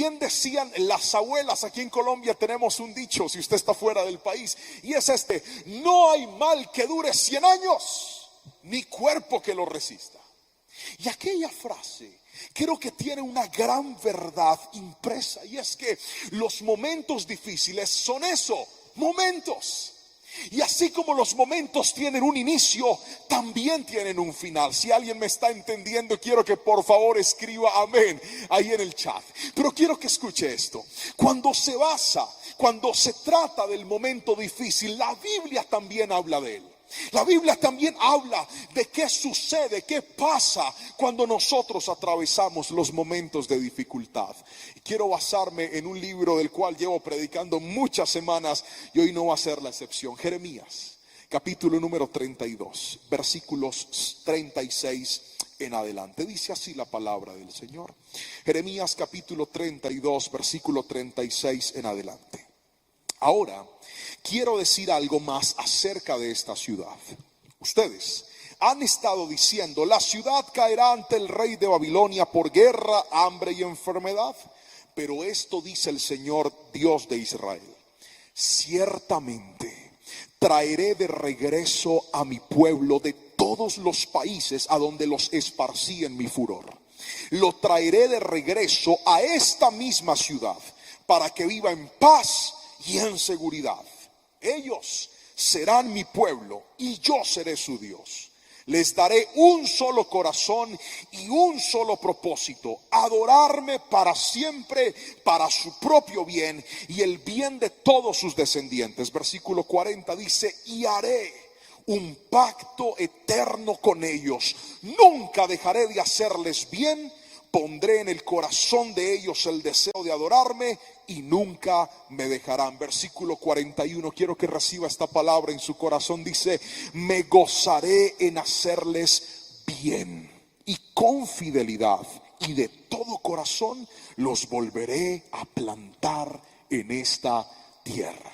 Bien decían las abuelas, aquí en Colombia tenemos un dicho, si usted está fuera del país, y es este: no hay mal que dure 100 años, ni cuerpo que lo resista. Y aquella frase creo que tiene una gran verdad impresa, y es que los momentos difíciles son eso, momentos. Y así como los momentos tienen un inicio, también tienen un final. Si alguien me está entendiendo, quiero que por favor escriba amén ahí en el chat. Pero quiero que escuche esto. Cuando se trata del momento difícil, la Biblia también habla de él. La Biblia también habla de qué sucede, qué pasa cuando nosotros atravesamos los momentos de dificultad. Y quiero basarme en un libro del cual llevo predicando muchas semanas y hoy no va a ser la excepción. Jeremías, capítulo número 32, versículos 36 en adelante. Dice así la palabra del Señor. Jeremías capítulo 32, versículo 36 en adelante. Ahora quiero decir algo más acerca de esta ciudad. Ustedes han estado diciendo: la ciudad caerá ante el rey de Babilonia por guerra, hambre y enfermedad. Pero esto dice el Señor Dios de Israel: ciertamente traeré de regreso a mi pueblo de todos los países a donde los esparcí en mi furor. Lo traeré de regreso a esta misma ciudad para que viva en paz y en seguridad. Ellos serán mi pueblo y yo seré su Dios. Les daré un solo corazón y un solo propósito: adorarme para siempre, para su propio bien y el bien de todos sus descendientes. Versículo 40 dice: y haré un pacto eterno con ellos. Nunca dejaré de hacerles bien. Pondré en el corazón de ellos el deseo de adorarme y nunca me dejarán. Versículo 41, quiero que reciba esta palabra en su corazón. Dice: me gozaré en hacerles bien y con fidelidad, y de todo corazón los volveré a plantar en esta tierra.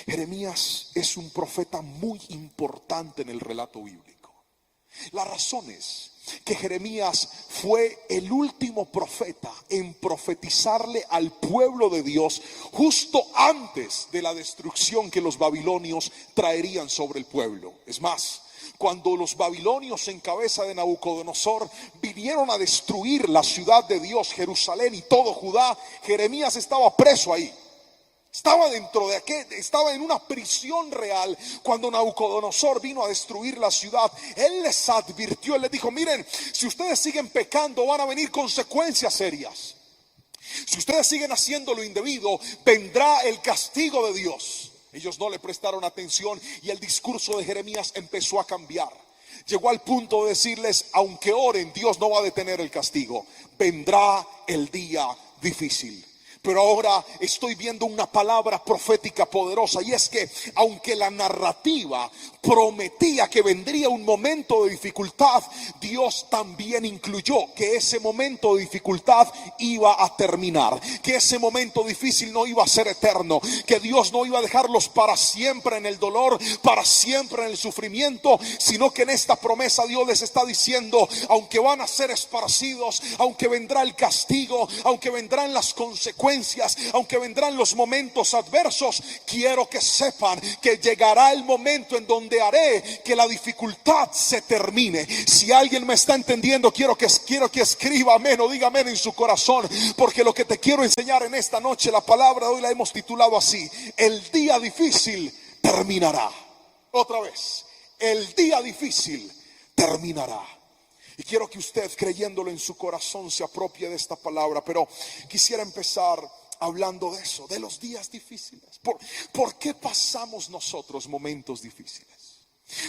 Jeremías es un profeta muy importante en el relato bíblico. La razón es que Jeremías fue el último profeta en profetizarle al pueblo de Dios justo antes de la destrucción que los babilonios traerían sobre el pueblo. Es más, cuando los babilonios en cabeza de Nabucodonosor vinieron a destruir la ciudad de Dios, Jerusalén y todo Judá, Jeremías estaba preso ahí. Estaba en una prisión real cuando Nabucodonosor vino a destruir la ciudad. Él les advirtió, él les dijo: miren, si ustedes siguen pecando van a venir consecuencias serias. Si ustedes siguen haciendo lo indebido, vendrá el castigo de Dios. Ellos no le prestaron atención y el discurso de Jeremías empezó a cambiar. Llegó al punto de decirles: aunque oren, Dios no va a detener el castigo. Vendrá el día difícil. Pero ahora estoy viendo una palabra profética poderosa, y es que aunque la narrativa prometía que vendría un momento de dificultad, Dios también incluyó que ese momento de dificultad iba a terminar, que ese momento difícil no iba a ser eterno, que Dios no iba a dejarlos para siempre en el dolor, para siempre en el sufrimiento, sino que en esta promesa Dios les está diciendo: aunque van a ser esparcidos, aunque vendrá el castigo, aunque vendrán las consecuencias, aunque vendrán los momentos adversos, quiero que sepan que llegará el momento en donde haré que la dificultad se termine. Si alguien me está entendiendo, quiero que escriba amén o diga amén en su corazón, porque lo que te quiero enseñar en esta noche, la palabra de hoy la hemos titulado así: el día difícil terminará. Otra vez, el día difícil terminará. Y quiero que usted, creyéndolo en su corazón, se apropie de esta palabra. Pero quisiera empezar hablando de eso, de los días difíciles. ¿Por qué pasamos nosotros momentos difíciles?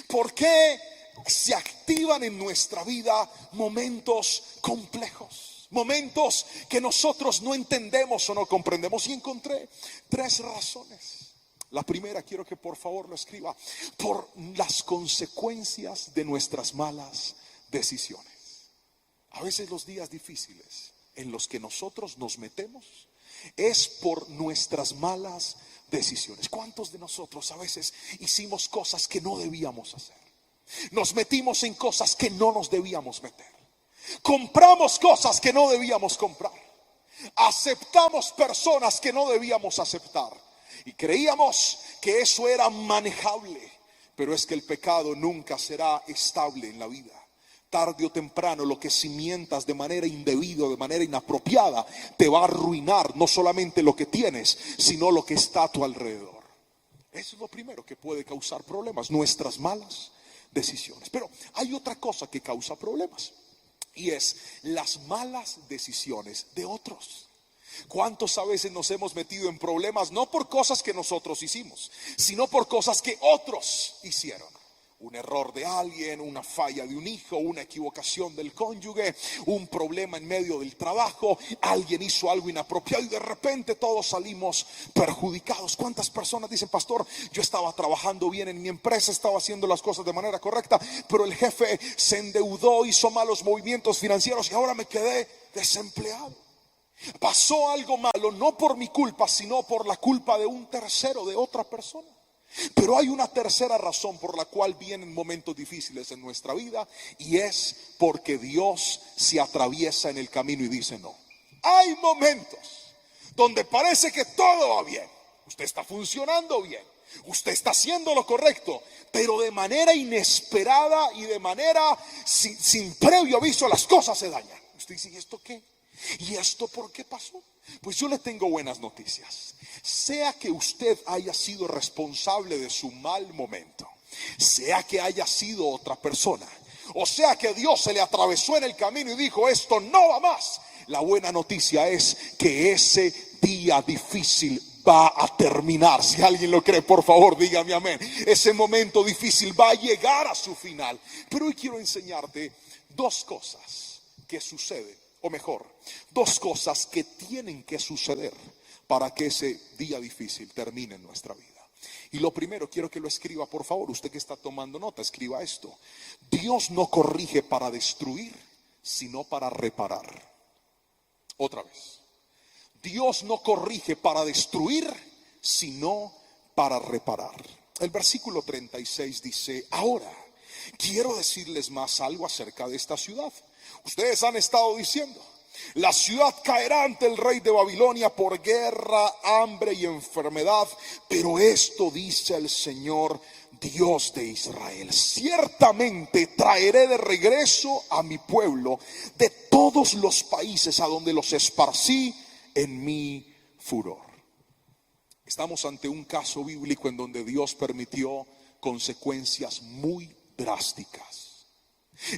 ¿Por qué se activan en nuestra vida momentos complejos? Momentos que nosotros no entendemos o no comprendemos. Y encontré 3 razones. La primera, quiero que por favor lo escriba: por las consecuencias de nuestras malas decisiones. A veces los días difíciles en los que nosotros nos metemos es por nuestras malas decisiones. ¿Cuántos de nosotros a veces hicimos cosas que no debíamos hacer? Nos metimos en cosas que no nos debíamos meter. Compramos cosas que no debíamos comprar. Aceptamos personas que no debíamos aceptar y creíamos que eso era manejable, pero es que el pecado nunca será estable en la vida. Tarde o temprano lo que cimientas de manera indebida, de manera inapropiada, te va a arruinar no solamente lo que tienes, sino lo que está a tu alrededor. Eso es lo primero que puede causar problemas, nuestras malas decisiones. Pero hay otra cosa que causa problemas, y es las malas decisiones de otros. ¿Cuántos a veces nos hemos metido en problemas no por cosas que nosotros hicimos, sino por cosas que otros hicieron? Un error de alguien, una falla de un hijo, una equivocación del cónyuge, un problema en medio del trabajo, alguien hizo algo inapropiado y de repente todos salimos perjudicados. ¿Cuántas personas dicen: pastor, yo estaba trabajando bien en mi empresa, estaba haciendo las cosas de manera correcta, pero el jefe se endeudó, hizo malos movimientos financieros y ahora me quedé desempleado? Pasó algo malo, no por mi culpa, sino por la culpa de un tercero, de otra persona. Pero hay una tercera razón por la cual vienen momentos difíciles en nuestra vida, y es porque Dios se atraviesa en el camino y dice no. Hay momentos donde parece que todo va bien, usted está funcionando bien, usted está haciendo lo correcto, pero de manera inesperada y de manera sin previo aviso las cosas se dañan. Usted dice: ¿y esto qué? ¿Y esto por qué pasó? Pues yo le tengo buenas noticias. Sea que usted haya sido responsable de su mal momento, sea que haya sido otra persona, o sea que Dios se le atravesó en el camino y dijo: esto no va más, la buena noticia es que ese día difícil va a terminar. Si alguien lo cree, por favor, dígame amén. Ese momento difícil va a llegar a su final. Pero hoy quiero enseñarte dos cosas que suceden, o mejor, dos cosas que tienen que suceder para que ese día difícil termine en nuestra vida. Y lo primero, quiero que lo escriba, por favor. Usted que está tomando nota, escriba esto: Dios no corrige para destruir, sino para reparar. Otra vez: Dios no corrige para destruir, sino para reparar. El versículo 36 dice: ahora quiero decirles más algo acerca de esta ciudad. Ustedes han estado diciendo: la ciudad caerá ante el rey de Babilonia por guerra, hambre y enfermedad. Pero esto dice el Señor, Dios de Israel: ciertamente traeré de regreso a mi pueblo de todos los países a donde los esparcí en mi furor. Estamos ante un caso bíblico en donde Dios permitió consecuencias muy drásticas.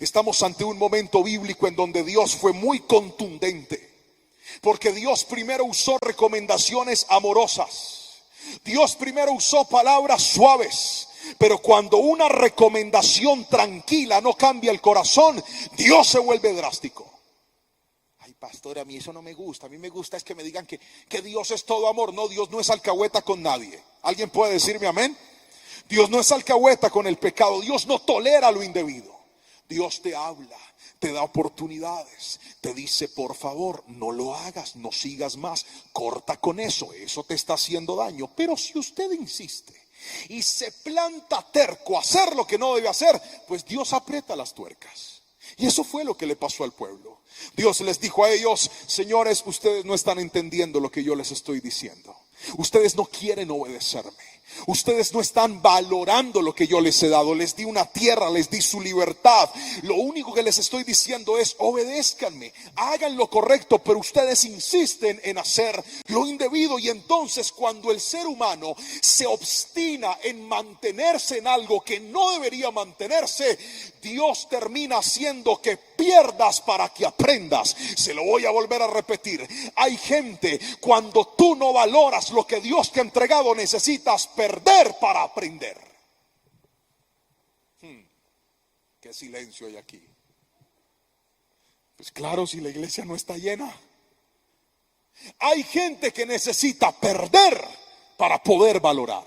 Estamos ante un momento bíblico en donde Dios fue muy contundente, porque Dios primero usó recomendaciones amorosas, Dios primero usó palabras suaves, pero cuando una recomendación tranquila no cambia el corazón, Dios se vuelve drástico. Ay, pastor, a mí eso no me gusta. A mí me gusta es que me digan que Dios es todo amor. No, Dios no es alcahueta con nadie. ¿Alguien puede decirme amén? Dios no es alcahueta con el pecado. Dios no tolera lo indebido. Dios te habla, te da oportunidades, te dice: por favor, no lo hagas, no sigas más, corta con eso, eso te está haciendo daño. Pero si usted insiste y se planta terco a hacer lo que no debe hacer, pues Dios aprieta las tuercas. Y eso fue lo que le pasó al pueblo. Dios les dijo a ellos: señores, ustedes no están entendiendo lo que yo les estoy diciendo. Ustedes no quieren obedecerme. Ustedes no están valorando lo que yo les he dado. Les di una tierra, les di su libertad. Lo único que les estoy diciendo es: obedézcanme, hagan lo correcto, pero ustedes insisten en hacer lo indebido. Y entonces, cuando el ser humano se obstina en mantenerse en algo que no debería mantenerse, Dios termina haciendo que pierdas para que aprendas. Se lo voy a volver a repetir: hay gente, cuando tú no valoras lo que Dios te ha entregado, necesitas perder para aprender. Qué silencio hay aquí. Pues claro, si la iglesia no está llena. Hay gente que necesita perder para poder valorar.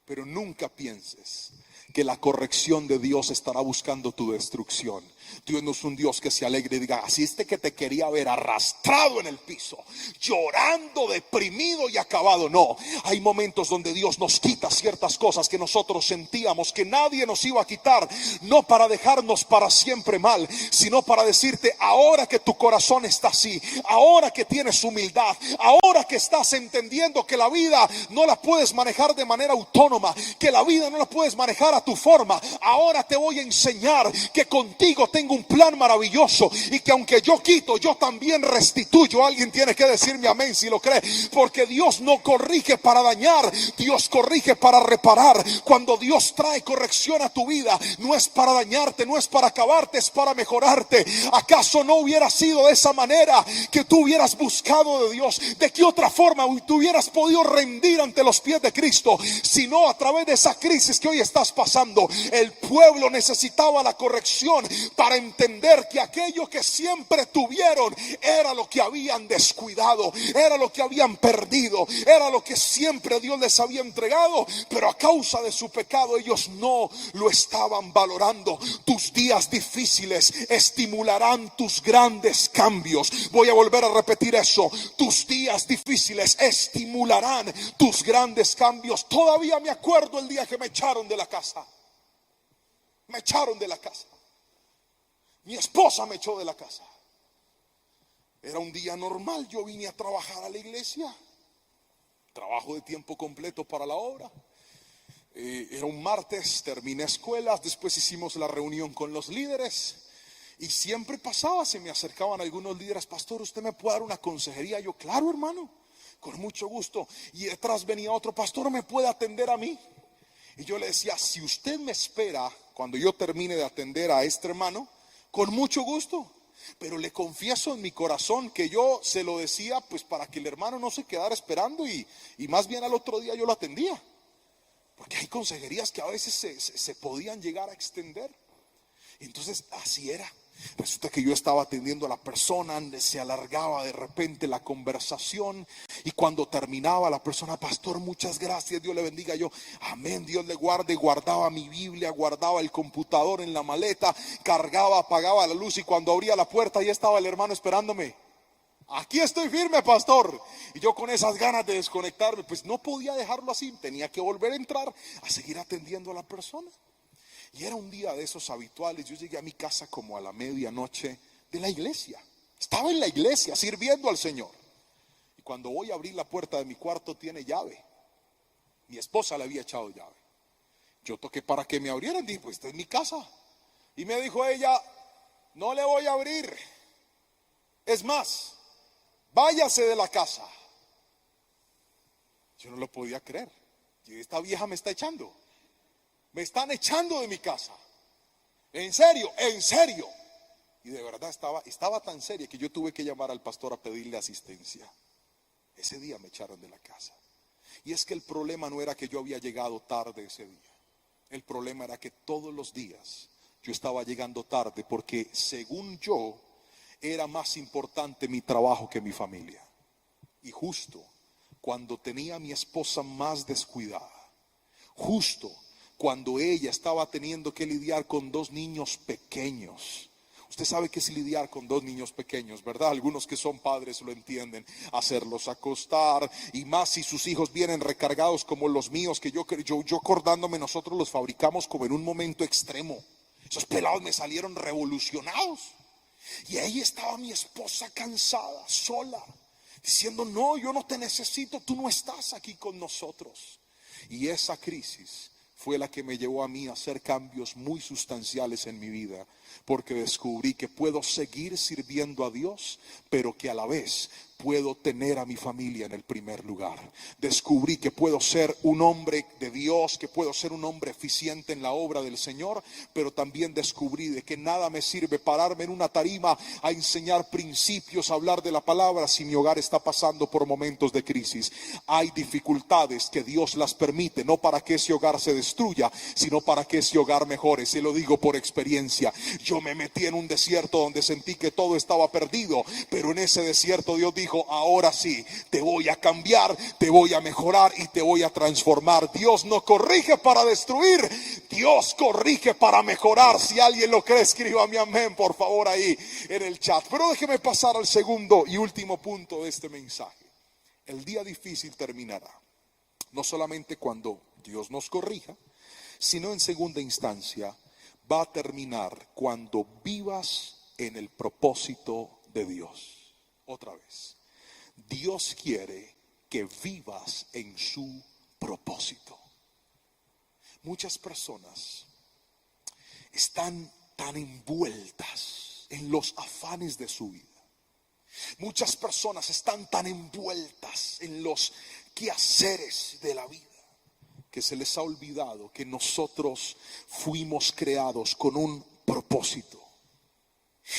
Pero nunca pienses que la corrección de Dios estará buscando tu destrucción. Dios no es un Dios que se alegre y diga, así es que te quería ver arrastrado en el piso, llorando, deprimido y acabado. No, hay momentos donde Dios nos quita ciertas cosas que nosotros sentíamos que nadie nos iba a quitar, no para dejarnos para siempre mal, sino para decirte, ahora que tu corazón está así, ahora que tienes humildad, ahora que estás entendiendo que la vida no la puedes manejar de manera autónoma, que la vida no la puedes manejar a tu forma, ahora te voy a enseñar que contigo tengo un plan maravilloso y que aunque yo quito, yo también restituyo. Alguien tiene que decirme amén si lo cree, porque Dios no corrige para dañar, Dios corrige para reparar. Cuando Dios trae corrección a tu vida, no es para dañarte, no es para acabarte, es para mejorarte. ¿Acaso no hubiera sido de esa manera que tú hubieras buscado de Dios? ¿De qué otra forma tú hubieras podido rendir ante los pies de Cristo? Sino a través de esa crisis que hoy estás pasando. El pueblo necesitaba la corrección para entender que aquello que siempre tuvieron era lo que habían descuidado, era lo que habían perdido, era lo que siempre Dios les había entregado, pero a causa de su pecado ellos no lo estaban valorando. Tus días difíciles estimularán tus grandes cambios. Voy a volver a repetir eso. Tus días difíciles estimularán tus grandes cambios. Todavía me acuerdo el día que me echaron de la casa. Me echaron de la casa. Mi esposa me echó de la casa. Era un día normal, yo vine a trabajar a la iglesia, trabajo de tiempo completo para la obra. Era un martes, terminé escuelas, después hicimos la reunión con los líderes y siempre pasaba, se me acercaban algunos líderes, pastor, ¿usted me puede dar una consejería? Yo, claro, hermano, con mucho gusto. Y detrás venía otro, pastor, ¿me puede atender a mí? Y yo le decía, si usted me espera cuando yo termine de atender a este hermano, con mucho gusto. Pero le confieso en mi corazón que yo se lo decía pues para que el hermano no se quedara esperando y más bien al otro día yo lo atendía. Porque hay consejerías que a veces se podían llegar a extender. Y entonces así era. Resulta que yo estaba atendiendo a la persona, se alargaba de repente la conversación y cuando terminaba la persona, pastor, muchas gracias, Dios le bendiga. Yo, amén, Dios le guarde. Guardaba mi Biblia, guardaba el computador en la maleta, cargaba, apagaba la luz y cuando abría la puerta ya estaba el hermano esperándome. Aquí estoy firme, pastor. Y yo con esas ganas de desconectarme, pues no podía dejarlo así, tenía que volver a entrar a seguir atendiendo a la persona. Y era un día de esos habituales. Yo llegué a mi casa como a la medianoche de la iglesia. Estaba en la iglesia sirviendo al Señor. Y cuando voy a abrir la puerta de mi cuarto tiene llave. Mi esposa le había echado llave. Yo toqué para que me abrieran. Dije, pues esta es mi casa. Y me dijo ella, no le voy a abrir. Es más, váyase de la casa. Yo no lo podía creer. Y esta vieja me está echando. Me están echando de mi casa. En serio, en serio. Y de verdad estaba tan seria que yo tuve que llamar al pastor a pedirle asistencia. Ese día me echaron de la casa. Y es que el problema no era que yo había llegado tarde ese día. El problema era que todos los días yo estaba llegando tarde porque según yo era más importante mi trabajo que mi familia. Y justo cuando tenía a mi esposa más descuidada, justo cuando ella estaba teniendo que lidiar con 2 niños pequeños. Usted sabe qué es lidiar con 2 niños pequeños, ¿verdad? Algunos que son padres lo entienden. Hacerlos acostar, y más si sus hijos vienen recargados como los míos, que yo acordándome, nosotros los fabricamos como en un momento extremo. Esos pelados me salieron revolucionados. Y ahí estaba mi esposa cansada, sola, diciendo, no, yo no te necesito, tú no estás aquí con nosotros. Y esa crisis fue la que me llevó a mí a hacer cambios muy sustanciales en mi vida, porque descubrí que puedo seguir sirviendo a Dios, pero que a la vez puedo tener a mi familia en el primer lugar. Descubrí que puedo ser un hombre de Dios, que puedo ser un hombre eficiente en la obra del Señor, pero también descubrí de que nada me sirve pararme en una tarima a enseñar principios, a hablar de la palabra, si mi hogar está pasando por momentos de crisis. Hay dificultades que Dios las permite, no para que ese hogar se destruya, sino para que ese hogar mejore. Se lo digo por experiencia. Yo me metí en un desierto donde sentí que todo estaba perdido, pero en ese desierto Dios dijo, ahora sí, te voy a cambiar, te voy a mejorar y te voy a transformar. Dios no corrige para destruir, Dios corrige para mejorar. Si alguien lo cree, escríbame amén, por favor, ahí en el chat. Pero déjeme pasar al segundo y último punto de este mensaje. El día difícil terminará, no solamente cuando Dios nos corrija, sino en segunda instancia va a terminar cuando vivas en el propósito de Dios. Otra vez, Dios quiere que vivas en su propósito. Muchas personas están tan envueltas en los afanes de su vida. Muchas personas están tan envueltas en los quehaceres de la vida que se les ha olvidado que nosotros fuimos creados con un propósito.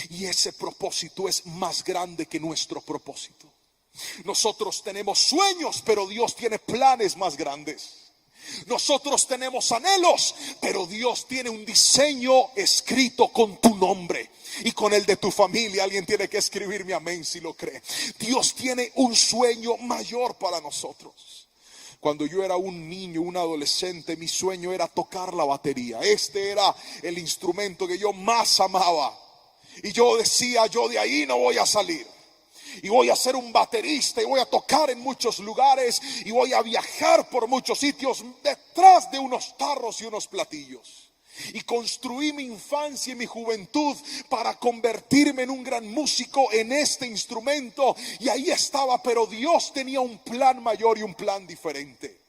Y ese propósito es más grande que nuestro propósito. Nosotros tenemos sueños, pero Dios tiene planes más grandes. Nosotros tenemos anhelos, pero Dios tiene un diseño escrito con tu nombre y con el de tu familia. Alguien tiene que escribirme amén si lo cree. Dios tiene un sueño mayor para nosotros. Cuando yo era un niño, un adolescente, mi sueño era tocar la batería. Este era el instrumento que yo más amaba. Y yo decía, yo de ahí no voy a salir. Y voy a ser un baterista y voy a tocar en muchos lugares y voy a viajar por muchos sitios detrás de unos tarros y unos platillos. Y construí mi infancia y mi juventud para convertirme en un gran músico en este instrumento. Y ahí estaba, pero Dios tenía un plan mayor y un plan diferente.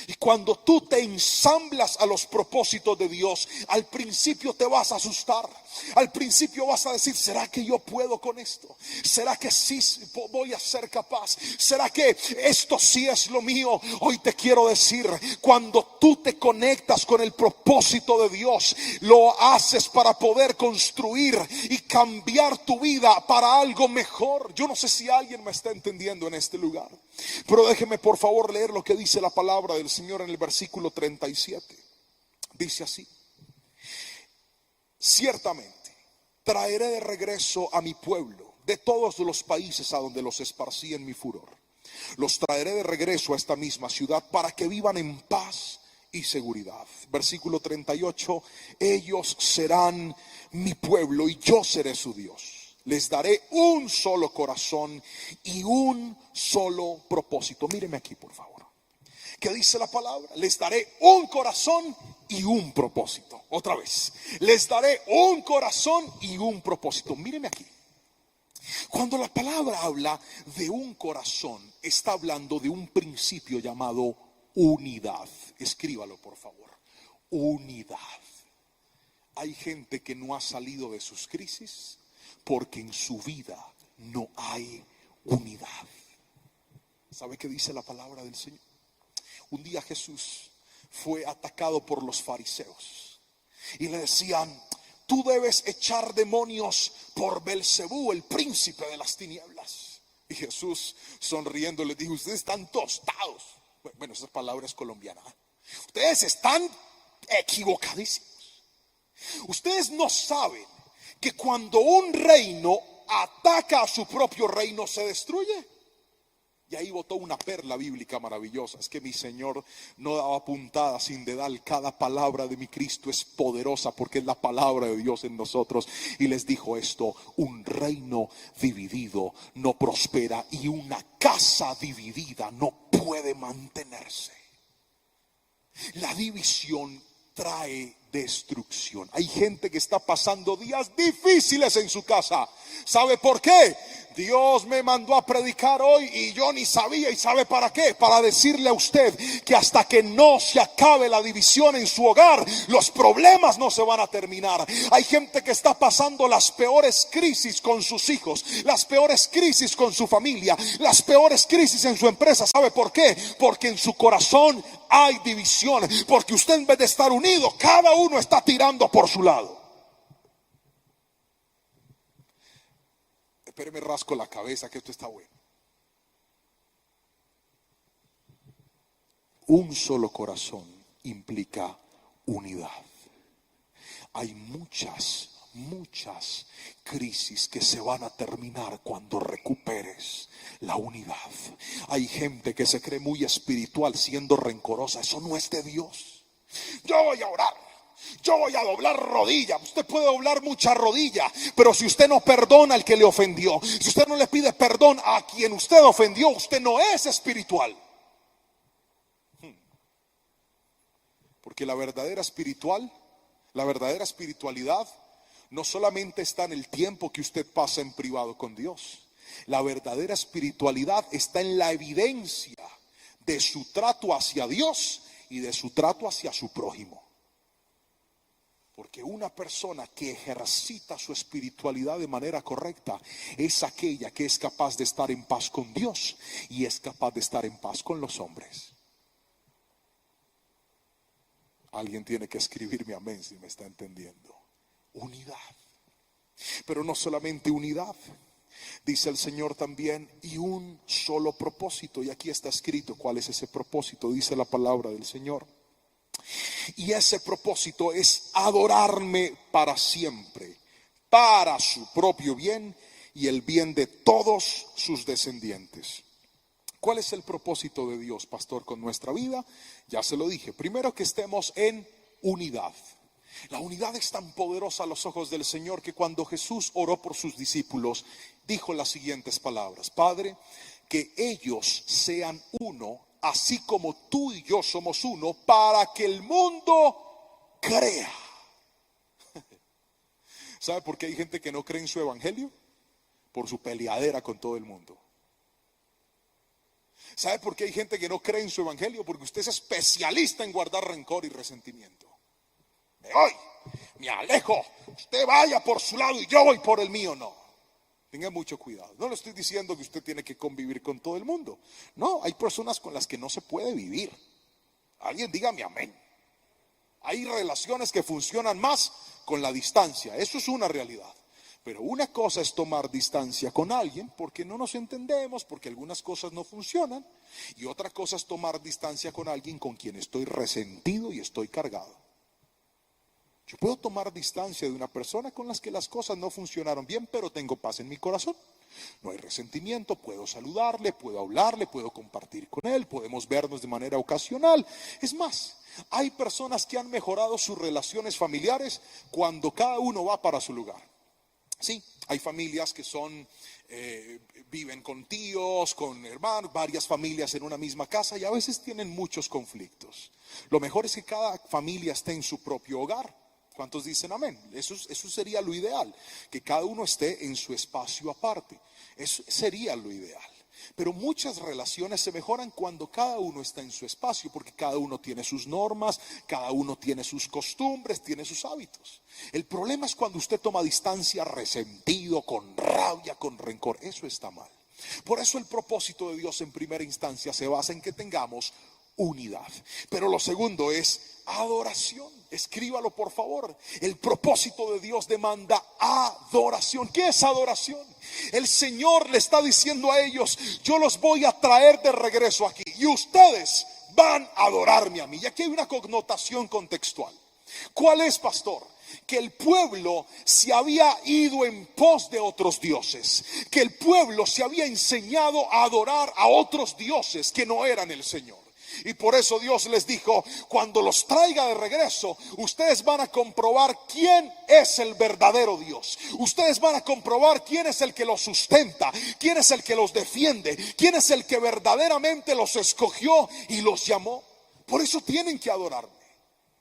Y cuando tú te ensamblas a los propósitos de Dios, al principio te vas a asustar. Al principio vas a decir, ¿será que yo puedo con esto? ¿Será que sí voy a ser capaz? ¿Será que esto sí es lo mío? Hoy te quiero decir, cuando tú te conectas con el propósito de Dios, lo haces para poder construir y cambiar tu vida para algo mejor. Yo no sé si alguien me está entendiendo en este lugar, pero déjeme por favor leer lo que dice la palabra del Señor en el versículo 37. Dice así: ciertamente traeré de regreso a mi pueblo de todos los países a donde los esparcí en mi furor. Los traeré de regreso a esta misma ciudad para que vivan en paz y seguridad. Versículo 38: ellos serán mi pueblo y yo seré su Dios. Les daré un solo corazón y un solo propósito. Míreme aquí por favor. ¿Qué dice la palabra? Les daré un corazón y un propósito. Otra vez, les daré un corazón y un propósito. Míreme aquí. Cuando la palabra habla de un corazón, está hablando de un principio llamado unidad. Escríbalo por favor. Unidad. Hay gente que no ha salido de sus crisis porque en su vida no hay unidad. ¿Sabe qué dice la palabra del Señor? Un día Jesús fue atacado por los fariseos y le decían: tú debes echar demonios por Belcebú, el príncipe de las tinieblas. Y Jesús, sonriendo, les dijo: ustedes están tostados. Bueno, esa palabra es colombiana. Ustedes están equivocadísimos. Ustedes no saben que cuando un reino ataca a su propio reino se destruye. Y ahí botó una perla bíblica maravillosa. Es que mi Señor no daba puntada sin dedal. Cada palabra de mi Cristo es poderosa porque es la palabra de Dios en nosotros. Y les dijo esto: un reino dividido no prospera y una casa dividida no puede mantenerse. La división trae destrucción. Hay gente que está pasando días difíciles en su casa. ¿Sabe por qué? Dios me mandó a predicar hoy y yo ni sabía. ¿Y sabe para qué? Para decirle a usted que hasta que no se acabe la división en su hogar, los problemas no se van a terminar. Hay gente que está pasando las peores crisis con sus hijos, las peores crisis con su familia, las peores crisis en su empresa. ¿Sabe por qué? Porque en su corazón hay división. Porque usted, en vez de estar unido, cada uno está tirando por su lado. Espéreme, rasco la cabeza que esto está bueno. Un solo corazón implica unidad. Hay muchas muchas crisis que se van a terminar cuando recuperes la unidad. Hay gente que se cree muy espiritual siendo rencorosa. Eso no es de Dios. Yo voy a orar, yo voy a doblar rodilla. Usted puede doblar mucha rodilla, pero si usted no perdona al que le ofendió, si usted no le pide perdón a quien usted ofendió, usted no es espiritual. Porque la verdadera espiritualidad no solamente está en el tiempo que usted pasa en privado con Dios. La verdadera espiritualidad está en la evidencia de su trato hacia Dios y de su trato hacia su prójimo. Porque una persona que ejercita su espiritualidad de manera correcta es aquella que es capaz de estar en paz con Dios y es capaz de estar en paz con los hombres. Alguien tiene que escribirme amén si me está entendiendo. Unidad. Pero no solamente unidad. Dice el Señor también, y un solo propósito. Y aquí está escrito cuál es ese propósito. Dice la palabra del Señor. Y ese propósito es adorarme para siempre, para su propio bien y el bien de todos sus descendientes. ¿Cuál es el propósito de Dios, pastor, con nuestra vida? Ya se lo dije. Primero, que estemos en unidad. La unidad es tan poderosa a los ojos del Señor que cuando Jesús oró por sus discípulos, dijo las siguientes palabras: Padre, que ellos sean uno, así como tú y yo somos uno, para que el mundo crea. ¿Sabe por qué hay gente que no cree en su evangelio? Por su peleadera con todo el mundo. ¿Sabe por qué hay gente que no cree en su evangelio? Porque usted es especialista en guardar rencor y resentimiento. Me voy, me alejo, usted vaya por su lado y yo voy por el mío. No, tenga mucho cuidado. No le estoy diciendo que usted tiene que convivir con todo el mundo. No, hay personas con las que no se puede vivir. Alguien dígame amén. Hay relaciones que funcionan más con la distancia. Eso es una realidad. Pero una cosa es tomar distancia con alguien porque no nos entendemos, porque algunas cosas no funcionan. Y otra cosa es tomar distancia con alguien con quien estoy resentido y estoy cargado. Yo puedo tomar distancia de una persona con las que las cosas no funcionaron bien, pero tengo paz en mi corazón. No hay resentimiento, puedo saludarle, puedo hablarle, puedo compartir con él, podemos vernos de manera ocasional. Es más, hay personas que han mejorado sus relaciones familiares cuando cada uno va para su lugar. Sí, hay familias que viven con tíos, con hermanos, varias familias en una misma casa y a veces tienen muchos conflictos. Lo mejor es que cada familia esté en su propio hogar. ¿Cuántos dicen amén? Eso sería lo ideal, que cada uno esté en su espacio aparte. Eso sería lo ideal. Pero muchas relaciones se mejoran cuando cada uno está en su espacio, porque cada uno tiene sus normas, cada uno tiene sus costumbres, tiene sus hábitos. El problema es cuando usted toma distancia resentido, con rabia, con rencor. Eso está mal. Por eso el propósito de Dios en primera instancia se basa en que tengamos unidad. Pero lo segundo es adoración. Escríbalo por favor. El propósito de Dios demanda adoración. ¿Qué es adoración? El Señor le está diciendo a ellos: yo los voy a traer de regreso aquí y ustedes van a adorarme a mí. Y aquí hay una connotación contextual. ¿Cuál es, pastor? Que el pueblo se había ido en pos de otros dioses, que el pueblo se había enseñado a adorar a otros dioses que no eran el Señor. Y por eso Dios les dijo: cuando los traiga de regreso, ustedes van a comprobar quién es el verdadero Dios. Ustedes van a comprobar quién es el que los sustenta, quién es el que los defiende, quién es el que verdaderamente los escogió y los llamó. Por eso tienen que adorarme.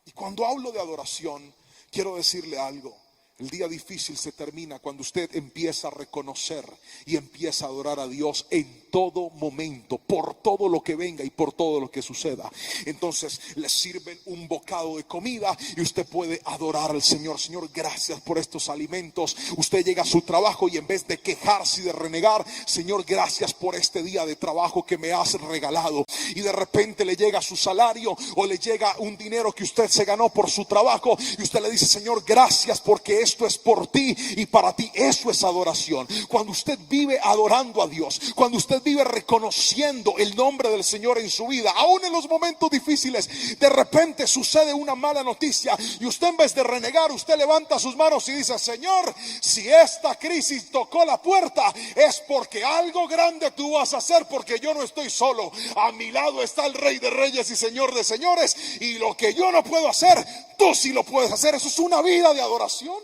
Y cuando hablo de adoración, quiero decirle algo. El día difícil se termina cuando usted empieza a reconocer y empieza a adorar a Dios en todo momento, por todo lo que venga y por todo lo que suceda. Entonces le sirven un bocado de comida y usted puede adorar al Señor. Señor, gracias por estos alimentos. Usted llega a su trabajo y en vez de quejarse y de renegar: Señor, gracias por este día de trabajo que me has regalado. Y de repente le llega su salario o le llega un dinero que usted se ganó por su trabajo y usted le dice: Señor, gracias porque es esto es por ti y para ti. Eso es adoración. Cuando usted vive adorando a Dios, cuando usted vive reconociendo el nombre del Señor en su vida, aún en los momentos difíciles, de repente sucede una mala noticia y usted, en vez de renegar, usted levanta sus manos y dice: Señor, si esta crisis tocó la puerta, es porque algo grande tú vas a hacer, porque yo no estoy solo. A mi lado está el Rey de Reyes y Señor de Señores, y lo que yo no puedo hacer, tú sí lo puedes hacer. Eso es una vida de adoración.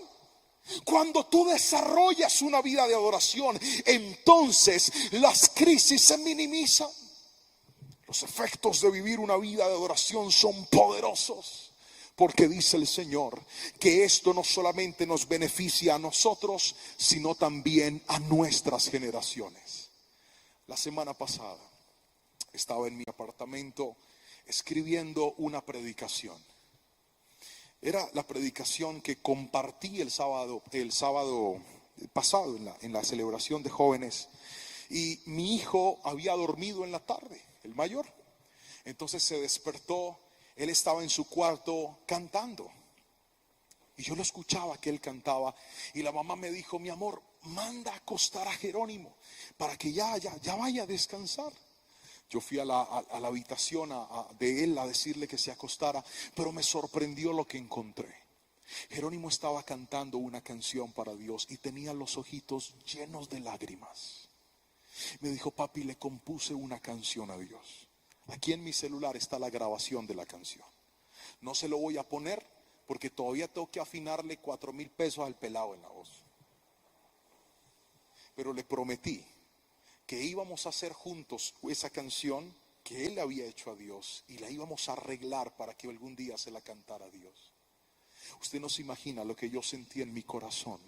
Cuando tú desarrollas una vida de adoración, entonces las crisis se minimizan. Los efectos de vivir una vida de adoración son poderosos, porque dice el Señor que esto no solamente nos beneficia a nosotros, sino también a nuestras generaciones. La semana pasada estaba en mi apartamento escribiendo una predicación. Era la predicación que compartí el sábado pasado en la celebración de jóvenes. Y mi hijo había dormido en la tarde, el mayor. Entonces se despertó, él estaba en su cuarto cantando. Y yo lo escuchaba que él cantaba. Y la mamá me dijo: mi amor, manda a acostar a Jerónimo para que ya vaya a descansar. Yo fui a la habitación de él a decirle que se acostara, pero me sorprendió lo que encontré. Jerónimo estaba cantando una canción para Dios y tenía los ojitos llenos de lágrimas. Me dijo: papi, le compuse una canción a Dios. Aquí en mi celular está la grabación de la canción. No se lo voy a poner porque todavía tengo que afinarle 4,000 pesos al pelado en la voz. Pero le prometí que íbamos a hacer juntos esa canción que él había hecho a Dios y la íbamos a arreglar para que algún día se la cantara a Dios. Usted no se imagina lo que yo sentí en mi corazón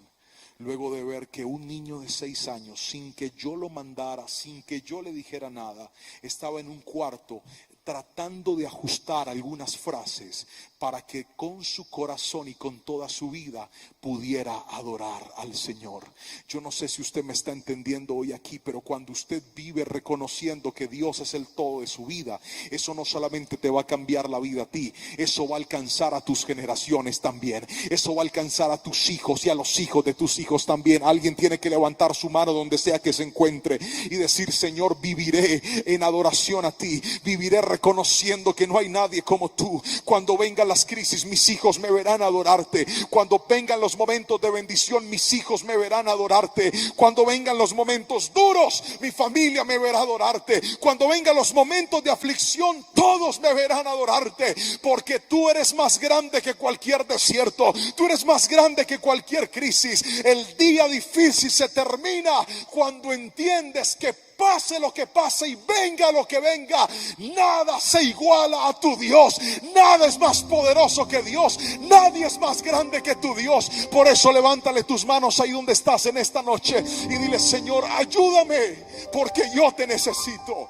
luego de ver que un niño de 6 años, sin que yo lo mandara, sin que yo le dijera nada, estaba en un cuarto tratando de ajustar algunas frases para que con su corazón y con toda su vida pudiera adorar al Señor. Yo no sé si usted me está entendiendo hoy aquí, pero cuando usted vive reconociendo que Dios es el todo de su vida, eso no solamente te va a cambiar la vida a ti, eso va a alcanzar a tus generaciones también. Eso va a alcanzar a tus hijos y a los hijos de tus hijos también. Alguien tiene que levantar su mano donde sea que se encuentre y decir: Señor, viviré en adoración a ti, viviré reconociendo que no hay nadie como tú. Cuando vengan las crisis, mis hijos me verán adorarte. Cuando vengan los momentos de bendición, mis hijos me verán adorarte. Cuando vengan los momentos duros, mi familia me verá adorarte. Cuando vengan los momentos de aflicción, todos me verán adorarte, porque tú eres más grande que cualquier desierto, tú eres más grande que cualquier crisis. El día difícil se termina cuando entiendes que pase lo que pase y venga lo que venga, nada se iguala a tu Dios. Nada es más poderoso que Dios. Nadie es más grande que tu Dios. Por eso levántale tus manos ahí donde estás en esta noche y dile: Señor, ayúdame, porque yo te necesito.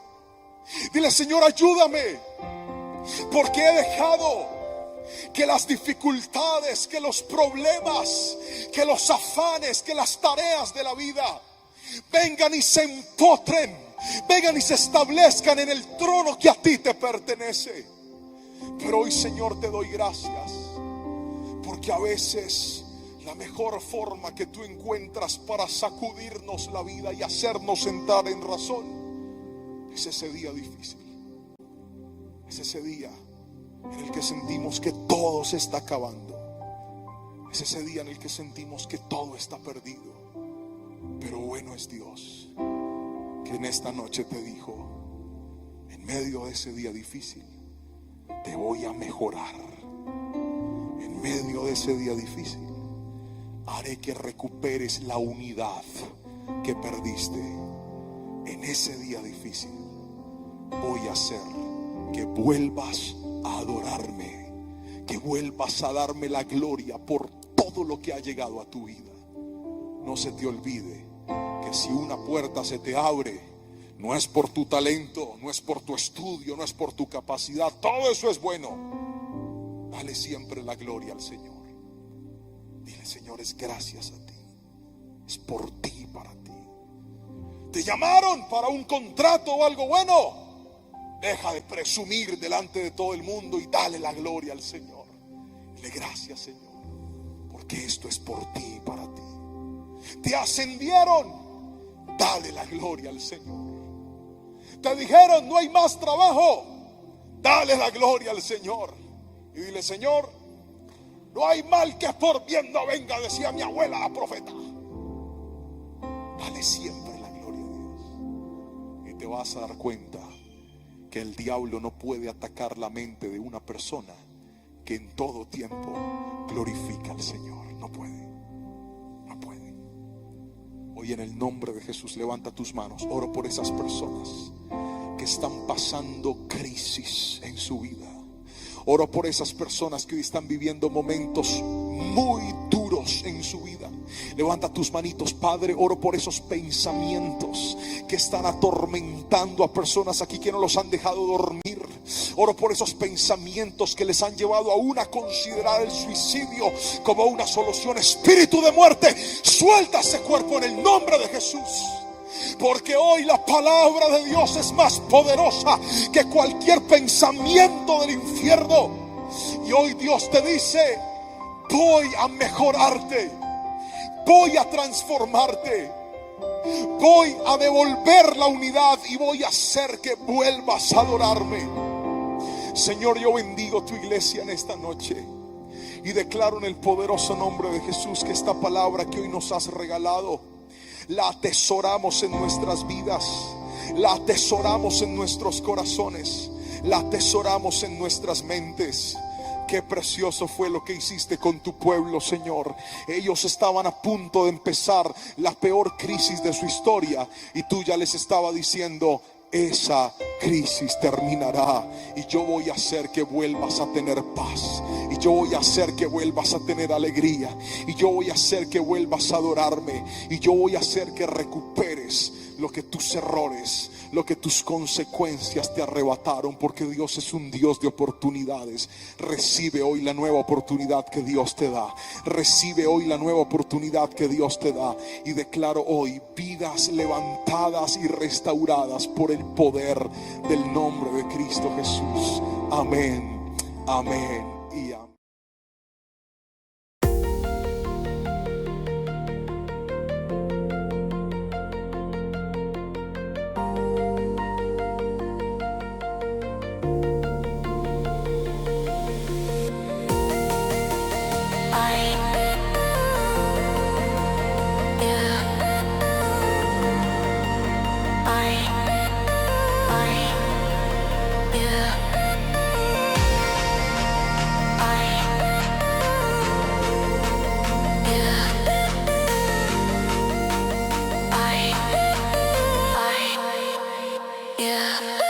Dile: Señor, ayúdame, porque he dejado que las dificultades, que los problemas, que los afanes, que las tareas de la vida vengan y se empotren, vengan y se establezcan en el trono que a ti te pertenece. Pero hoy, Señor, te doy gracias, porque a veces la mejor forma que tú encuentras para sacudirnos la vida y hacernos entrar en razón es ese día difícil. Es ese día en el que sentimos que todo se está acabando. Es ese día en el que sentimos que todo está perdido. Pero bueno es Dios, que en esta noche te dijo: en medio de ese día difícil, te voy a mejorar. En medio de ese día difícil, haré que recuperes la unidad que perdiste. En ese día difícil, voy a hacer que vuelvas a adorarme, que vuelvas a darme la gloria por todo lo que ha llegado a tu vida. No se te olvide que si una puerta se te abre, no es por tu talento, no es por tu estudio, no es por tu capacidad. Todo eso es bueno. Dale siempre la gloria al Señor. Dile: Señor, es gracias a ti, es por ti y para ti. Te llamaron para un contrato o algo bueno. Deja de presumir delante de todo el mundo y dale la gloria al Señor. Dile: gracias, Señor, porque esto es por ti y para ti. Te ascendieron, dale la gloria al Señor. Te dijeron no hay más trabajo, dale la gloria al Señor. Y dile: Señor, no hay mal que por bien no venga, decía mi abuela la profeta. Dale siempre la gloria a Dios. Y te vas a dar cuenta que el diablo no puede atacar la mente de una persona que en todo tiempo glorifica al Señor. No puede, no puede. Hoy en el nombre de Jesús levanta tus manos. Oro por esas personas que están pasando crisis en su vida. Oro por esas personas que hoy están viviendo momentos muy duros en su vida. Levanta tus manitos, Padre. Oro por esos pensamientos que están atormentando a personas aquí que no los han dejado dormir. Oro por esos pensamientos que les han llevado aún a considerar el suicidio como una solución. Espíritu de muerte, suelta ese cuerpo en el nombre de Jesús. Porque hoy la palabra de Dios es más poderosa que cualquier pensamiento del infierno. Y hoy Dios te dice: voy a mejorarte, voy a transformarte, voy a devolver la unidad y voy a hacer que vuelvas a adorarme. Señor, yo bendigo tu iglesia en esta noche y declaro en el poderoso nombre de Jesús que esta palabra que hoy nos has regalado la atesoramos en nuestras vidas, la atesoramos en nuestros corazones, la atesoramos en nuestras mentes. Qué precioso fue lo que hiciste con tu pueblo, Señor. Ellos estaban a punto de empezar la peor crisis de su historia y tú ya les estabas diciendo: esa crisis terminará y yo voy a hacer que vuelvas a tener paz, y yo voy a hacer que vuelvas a tener alegría, y yo voy a hacer que vuelvas a adorarme, y yo voy a hacer que recuperes lo que tus errores, lo que tus consecuencias te arrebataron, porque Dios es un Dios de oportunidades. Recibe hoy la nueva oportunidad que Dios te da. Recibe hoy la nueva oportunidad que Dios te da. Y declaro hoy vidas levantadas y restauradas por el poder del nombre de Cristo Jesús. Amén, amén y amén. Yeah.